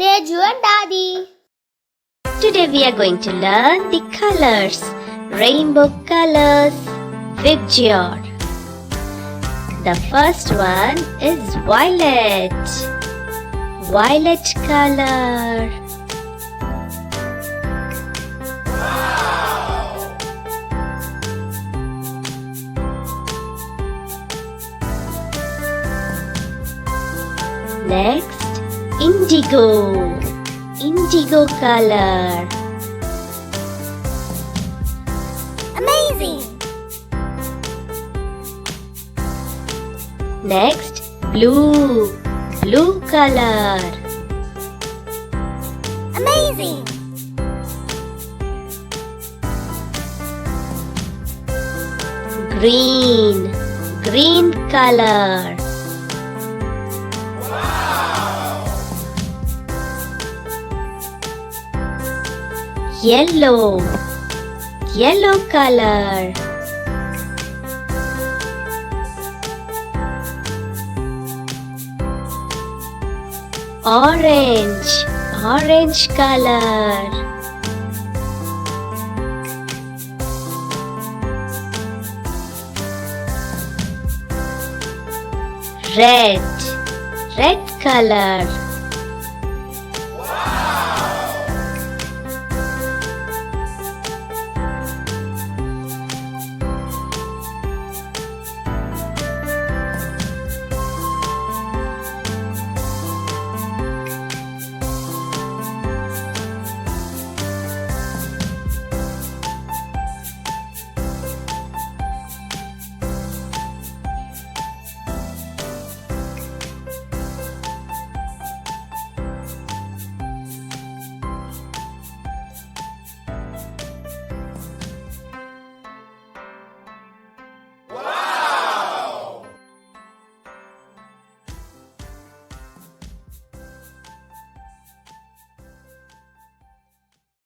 Teju and Daddy. Today we are going to learn the colors, rainbow colors, VIBGYOR. The first one is violet. Violet color. Next, indigo. Indigo color. Amazing. Next, blue. Blue color. Amazing. Green. Green color. Yellow. Yellow color. Orange. Orange color. Red. Red color.